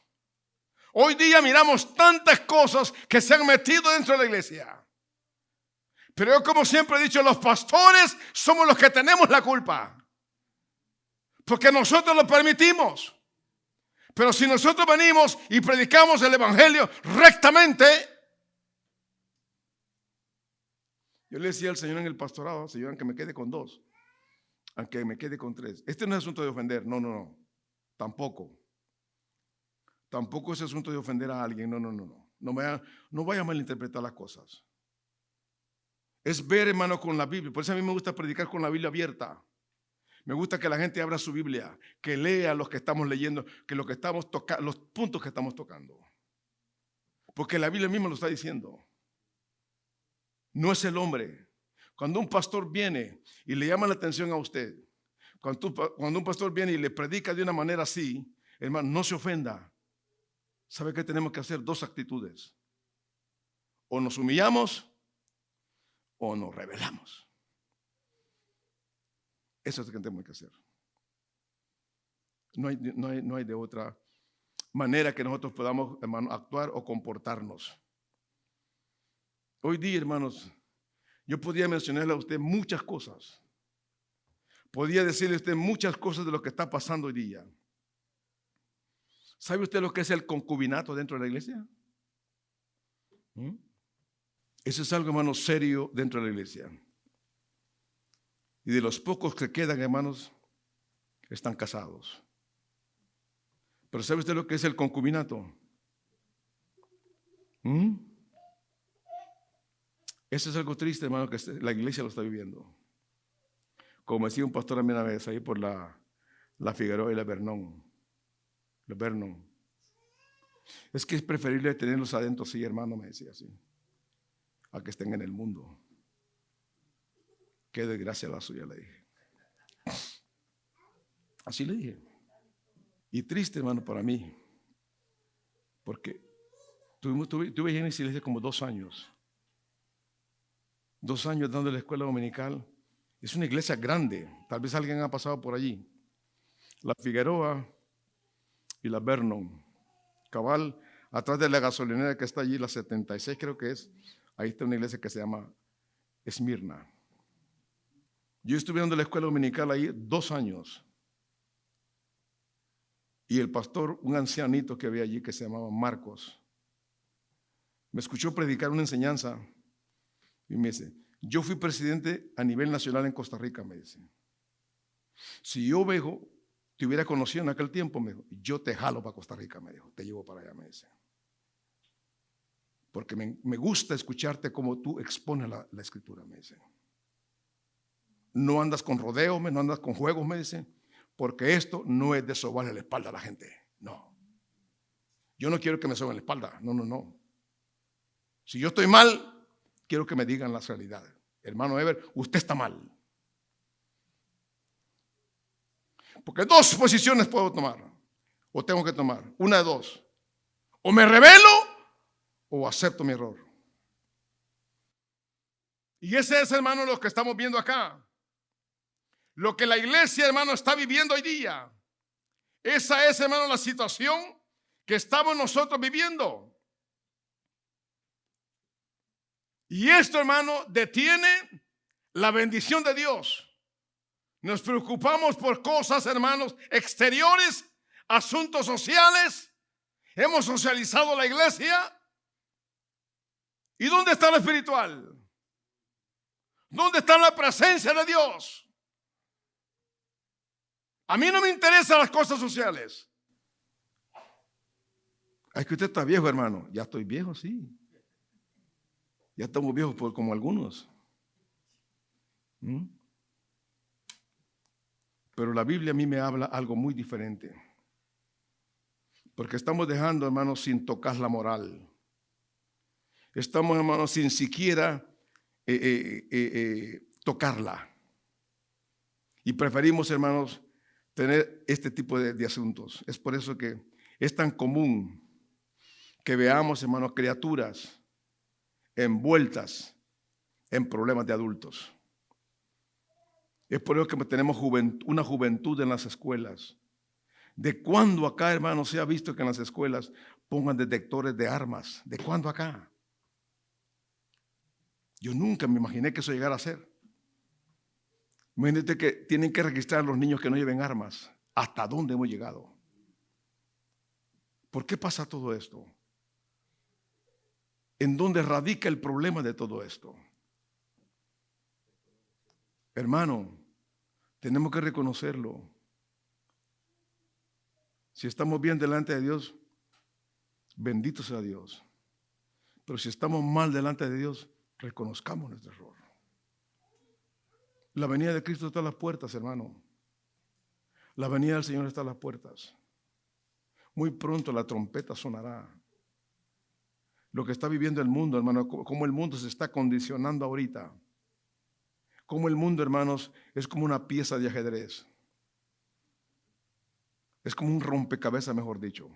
S2: Hoy día miramos tantas cosas que se han metido dentro de la iglesia. Pero yo, como siempre he dicho, los pastores somos los que tenemos la culpa. Porque nosotros lo permitimos. Pero si nosotros venimos y predicamos el evangelio rectamente, yo le decía al Señor en el pastorado, Señor, aunque me quede con 2, aunque me quede con 3. Este no es asunto de ofender, no, tampoco. Tampoco es asunto de ofender a alguien, no. No vaya a malinterpretar las cosas. Es ver, hermano, con la Biblia. Por eso a mí me gusta predicar con la Biblia abierta. Me gusta que la gente abra su Biblia, que lea lo que estamos leyendo, que lo que estamos tocando, los puntos que estamos tocando. Porque la Biblia misma lo está diciendo. No es el hombre. Cuando un pastor viene y le llama la atención a usted, cuando un pastor viene y le predica de una manera así, hermano, no se ofenda. ¿Sabe qué tenemos que hacer? Dos actitudes. O nos humillamos o nos rebelamos. Eso es lo que tenemos que hacer. No hay de otra manera que nosotros podamos, hermano, actuar o comportarnos. Hoy día, hermanos, yo podría mencionarle a usted muchas cosas. Podría decirle a usted muchas cosas de lo que está pasando hoy día. ¿Sabe usted lo que es el concubinato dentro de la iglesia? Eso es algo, hermano, serio dentro de la iglesia. Y de los pocos que quedan, hermanos, están casados. Pero ¿sabe usted lo que es el concubinato? Eso es algo triste, hermano, que la iglesia lo está viviendo. Como decía un pastor a mí una vez, ahí por la Figueroa y la Vernon. Es que es preferible tenerlos adentro, sí, hermano, me decía así, a que estén en el mundo. Qué desgracia la suya, le dije. Así le dije. Y triste, hermano, para mí, porque tuve en esa iglesia como 2 años. 2 años dando la escuela dominical. Es una iglesia grande. Tal vez alguien ha pasado por allí. La Figueroa y la Vernon. Cabal, atrás de la gasolinera que está allí, la 76 creo que es. Ahí está una iglesia que se llama Esmirna. Yo estuve dando la escuela dominical ahí 2 años. Y el pastor, un ancianito que había allí que se llamaba Marcos, me escuchó predicar una enseñanza y me dice, yo fui presidente a nivel nacional en Costa Rica, me dice. Si yo, viejo, te hubiera conocido en aquel tiempo, me dijo, yo te jalo para Costa Rica, me dijo, te llevo para allá, me dice. Porque me gusta escucharte como tú expones la escritura, me dice. No andas con rodeos, no andas con juegos, me dice, porque esto no es de sobarle la espalda a la gente, no. Yo no quiero que me soben la espalda, no. Si yo estoy mal, quiero que me digan las realidades. Hermano Ever, usted está mal. Porque 2 posiciones puedo tomar, o tengo que tomar, una de 2. O me rebelo, o acepto mi error. Y ese es, hermano, lo que estamos viendo acá. Lo que la iglesia, hermano, está viviendo hoy día. Esa es, hermano, la situación que estamos nosotros viviendo. Y esto, hermano, detiene la bendición de Dios. Nos preocupamos por cosas, hermanos, exteriores, asuntos sociales. Hemos socializado la iglesia. ¿Y dónde está lo espiritual? ¿Dónde está la presencia de Dios? A mí no me interesan las cosas sociales. Es que usted está viejo, hermano. Ya estoy viejo, sí. Ya estamos viejos como algunos. Pero la Biblia a mí me habla algo muy diferente. Porque estamos dejando, hermanos, sin tocar la moral. Estamos, hermanos, sin siquiera tocarla. Y preferimos, hermanos, tener este tipo de asuntos. Es por eso que es tan común que veamos, hermanos, criaturas envueltas en problemas de adultos. Es por eso que tenemos una juventud en las escuelas. ¿De cuándo acá, hermanos, se ha visto que en las escuelas pongan detectores de armas? ¿De cuándo acá? Yo nunca me imaginé que eso llegara a ser. Imagínate que tienen que registrar a los niños que no lleven armas. ¿Hasta dónde hemos llegado? ¿Por qué pasa todo esto? ¿En dónde radica el problema de todo esto? Hermano, tenemos que reconocerlo. Si estamos bien delante de Dios, bendito sea Dios. Pero si estamos mal delante de Dios, reconozcamos nuestro error. La venida de Cristo está a las puertas, hermano. La venida del Señor está a las puertas. Muy pronto la trompeta sonará. Lo que está viviendo el mundo, hermano, cómo el mundo se está condicionando ahorita. Cómo el mundo, hermanos, es como una pieza de ajedrez. Es como un rompecabezas, mejor dicho.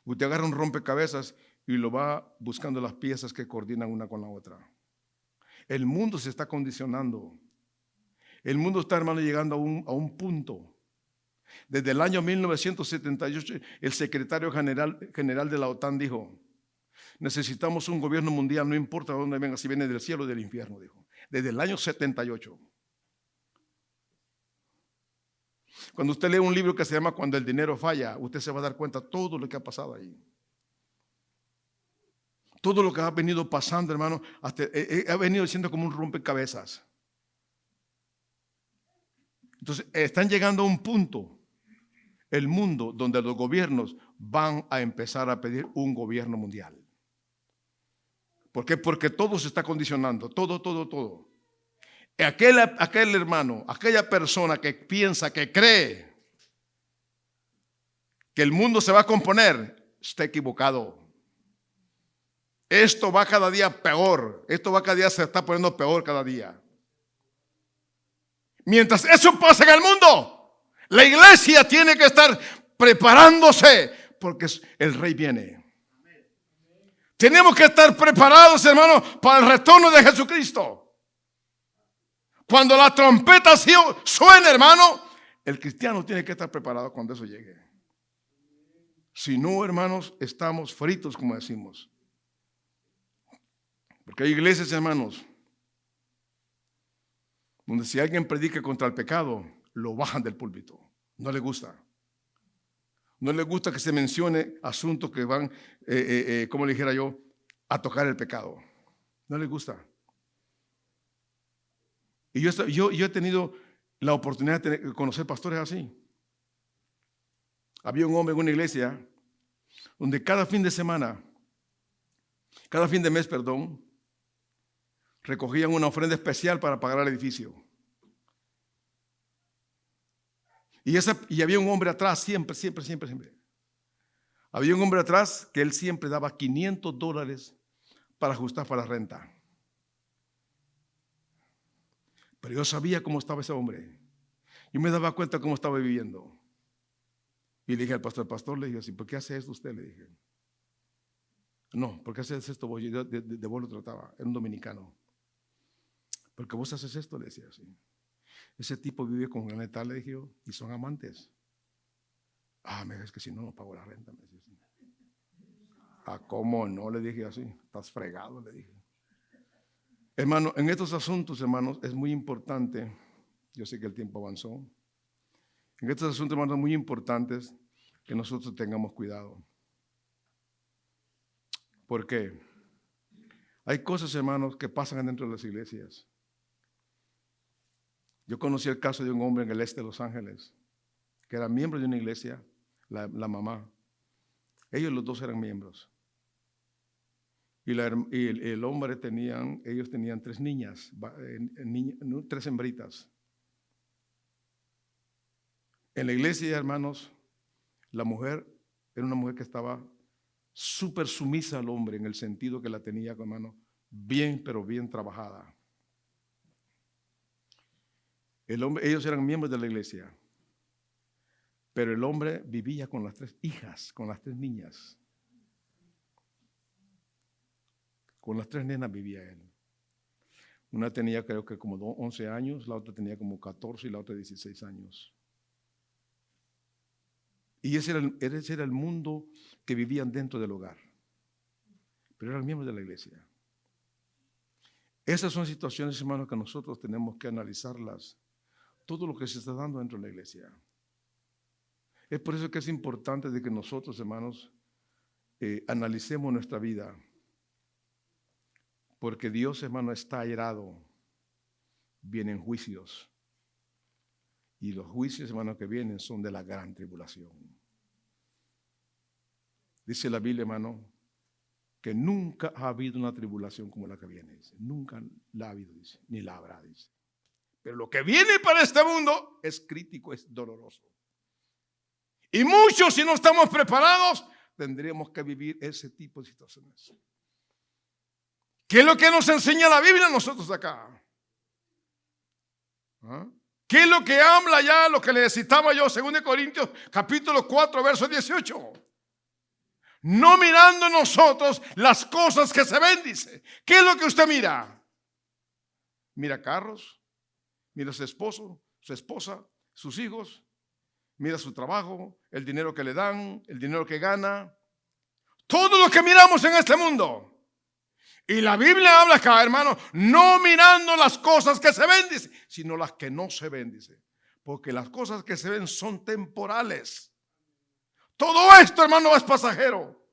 S2: Usted agarra un rompecabezas y lo va buscando las piezas que coordinan una con la otra. El mundo se está condicionando. El mundo está, hermano, llegando a un punto. Desde el año 1978, el secretario general de la OTAN dijo: necesitamos un gobierno mundial, no importa de dónde venga, si viene del cielo o del infierno, dijo. Desde el año 78. Cuando usted lee un libro que se llama Cuando el dinero falla, usted se va a dar cuenta de todo lo que ha pasado ahí. Todo lo que ha venido pasando, hermano, ha venido siendo como un rompecabezas. Entonces, están llegando a un punto, el mundo, donde los gobiernos van a empezar a pedir un gobierno mundial. ¿Por qué? Porque todo se está condicionando, todo. Aquel hermano, aquella persona que piensa, que cree que el mundo se va a componer, está equivocado. Esto va cada día peor. Esto va cada día, se está poniendo peor cada día. Mientras eso pasa en el mundo, la iglesia tiene que estar preparándose porque el rey viene. Tenemos que estar preparados, hermano, para el retorno de Jesucristo. Cuando la trompeta suene, hermano, el cristiano tiene que estar preparado cuando eso llegue. Si no, hermanos, estamos fritos, como decimos. Porque hay iglesias, hermanos, donde si alguien predica contra el pecado, lo bajan del púlpito. No le gusta. No le gusta que se mencione asuntos que van, como le dijera yo, a tocar el pecado. No le gusta. Y yo he tenido la oportunidad de conocer pastores así. Había un hombre en una iglesia donde cada fin de mes, recogían una ofrenda especial para pagar el edificio. Y había un hombre atrás, siempre. Había un hombre atrás que él siempre daba $500 para ajustar para la renta. Pero yo sabía cómo estaba ese hombre. Yo me daba cuenta cómo estaba viviendo. Y le dije al pastor, le dije así: ¿por qué hace esto usted? Le dije. No, ¿por qué haces esto vos? Yo de vos lo trataba, era un dominicano. ¿Por qué vos haces esto? Le decía así. Ese tipo vive con Graneta, le dije yo, y son amantes. Me dijo: es que si no pago la renta, me decía así. ¿Cómo no? Le dije así. Estás fregado, le dije. Hermano, en estos asuntos, hermanos, es muy importante. Yo sé que el tiempo avanzó. En estos asuntos, hermanos, muy importantes que nosotros tengamos cuidado. ¿Por qué? Hay cosas, hermanos, que pasan dentro de las iglesias. Yo conocí el caso de un hombre en el este de Los Ángeles, que era miembro de una iglesia, la mamá. Ellos los dos eran miembros. Y el hombre ellos tenían 3 niñas, 3 hembritas. En la iglesia, hermanos, la mujer era una mujer que estaba súper sumisa al hombre, en el sentido que la tenía, hermano, bien, pero bien trabajada. Ellos eran miembros de la iglesia, pero el hombre vivía con las 3 hijas, con las 3 niñas. Con las 3 nenas vivía él. Una tenía, creo que como 11 años, la otra tenía como 14 y la otra 16 años. Y ese era el mundo que vivían dentro del hogar. Pero eran miembros de la iglesia. Esas son situaciones, hermanos, que nosotros tenemos que analizarlas. Todo lo que se está dando dentro de la iglesia. Es por eso que es importante de que nosotros, hermanos, analicemos nuestra vida. Porque Dios, hermano, está airado. Vienen juicios. Y los juicios, hermano, que vienen son de la gran tribulación. Dice la Biblia, hermano, que nunca ha habido una tribulación como la que viene. Dice. Nunca la ha habido, dice, ni la habrá, dice. Pero lo que viene para este mundo es crítico, es doloroso. Y muchos, si no estamos preparados, tendríamos que vivir ese tipo de situaciones. ¿Qué es lo que nos enseña la Biblia a nosotros acá? ¿Ah? ¿Qué es lo que habla ya, lo que le citaba yo, 2 Corintios capítulo 4, verso 18? No mirando nosotros las cosas que se ven, dice. ¿Qué es lo que usted mira? Mira carros, mira a su esposo, su esposa, sus hijos, mira su trabajo, el dinero que le dan, el dinero que gana. Todo lo que miramos en este mundo. Y la Biblia habla acá, hermano, no mirando las cosas que se ven, dice, sino las que no se ven, dice. Porque las cosas que se ven son temporales. Todo esto, hermano, es pasajero.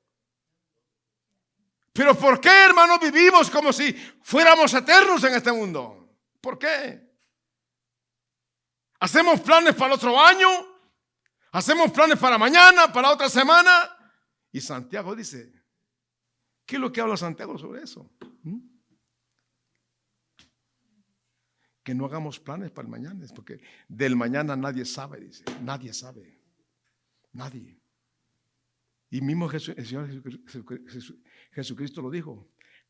S2: Pero ¿por qué, hermano, vivimos como si fuéramos eternos en este mundo? ¿Por qué? Hacemos planes para el otro año, hacemos planes para mañana, para otra semana. Y Santiago dice, ¿qué es lo que habla Santiago sobre eso? Que no hagamos planes para el mañana, porque del mañana nadie sabe, dice. Nadie sabe. Nadie. Y mismo el Señor Jesucristo lo dijo.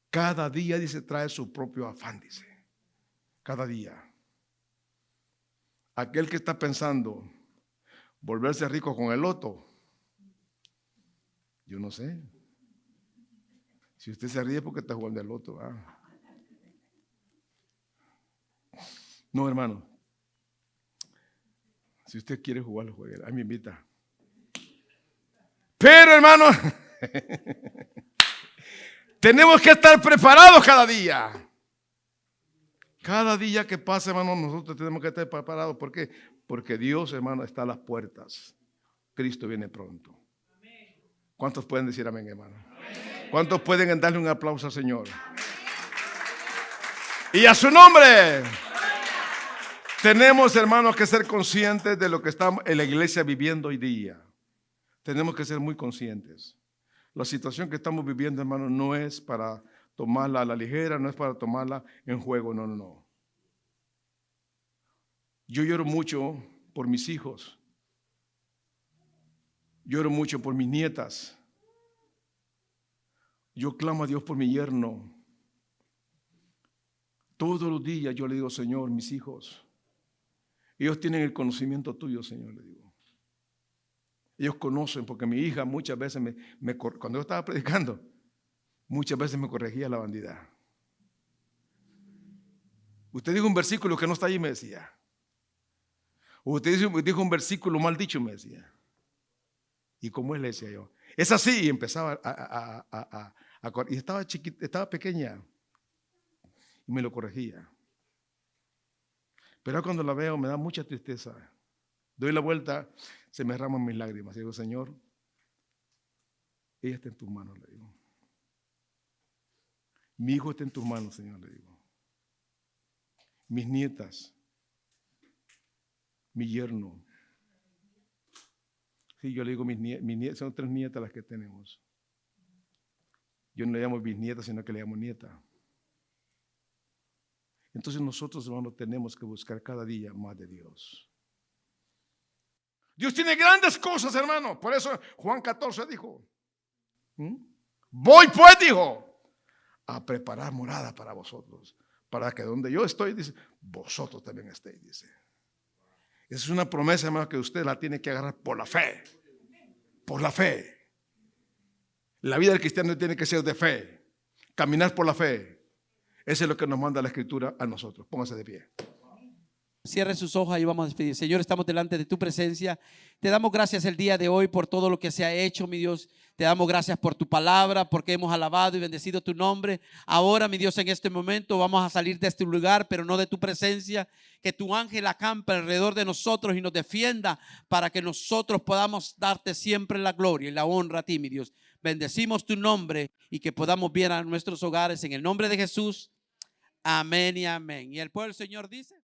S2: Cada día, dice, trae su propio afán, dice. Cada día. Aquel que está pensando volverse rico con el loto, yo no sé. Si usted se ríe porque está jugando el loto. No, hermano. Si usted quiere jugar, juegue. Ahí me invita. Pero, hermano, tenemos que estar preparados cada día. Cada día que pasa, hermano, nosotros tenemos que estar preparados. ¿Por qué? Porque Dios, hermano, está a las puertas. Cristo viene pronto. ¿Cuántos pueden decir amén, hermano? ¿Cuántos pueden darle un aplauso al Señor? Y a su nombre. Tenemos, hermanos, que ser conscientes de lo que estamos en la iglesia viviendo hoy día. Tenemos que ser muy conscientes. La situación que estamos viviendo, hermanos, no es para tomarla a la ligera, no es para tomarla en juego, no, no, no. Yo lloro mucho por mis hijos. Lloro mucho por mis nietas. Yo clamo a Dios por mi yerno. Todos los días yo le digo, Señor, mis hijos, ellos tienen el conocimiento tuyo, Señor, le digo. Ellos conocen, porque mi hija muchas veces cuando yo estaba predicando, muchas veces me corregía la bandidad. Usted dijo un versículo que no está ahí, me decía. Usted dijo un versículo mal dicho, me decía. ¿Y cómo es? Le decía yo. Es así, y empezaba y estaba chiquita, estaba pequeña, y me lo corregía. Pero cuando la veo me da mucha tristeza. Doy la vuelta, se me derraman mis lágrimas. Y digo, Señor, ella está en tus manos, le digo. Mi hijo está en tus manos, Señor, le digo. Mis nietas, mi yerno. Sí, yo le digo mis nietas, son 3 nietas las que tenemos. Yo no le llamo bisnieta, sino que le llamo nieta. Entonces nosotros, hermanos, tenemos que buscar cada día más de Dios. Dios tiene grandes cosas, hermano. Por eso Juan 14 dijo, voy pues, dijo, a preparar morada para vosotros, para que donde yo estoy, dice, vosotros también estéis, dice. Esa es una promesa, hermano, que usted la tiene que agarrar por la fe. Por la fe. La vida del cristiano tiene que ser de fe. Caminar por la fe. Eso es lo que nos manda la Escritura a nosotros. Póngase de pie.
S1: Cierre sus ojos y vamos a despedir. Señor, estamos delante de tu presencia. Te damos gracias el día de hoy por todo lo que se ha hecho, mi Dios. Te damos gracias por tu palabra, porque hemos alabado y bendecido tu nombre. Ahora, mi Dios, en este momento vamos a salir de este lugar, pero no de tu presencia. Que tu ángel acampe alrededor de nosotros y nos defienda para que nosotros podamos darte siempre la gloria y la honra a ti, mi Dios. Bendecimos tu nombre y que podamos ver a nuestros hogares en el nombre de Jesús. Amén y amén. Y el pueblo del Señor dice...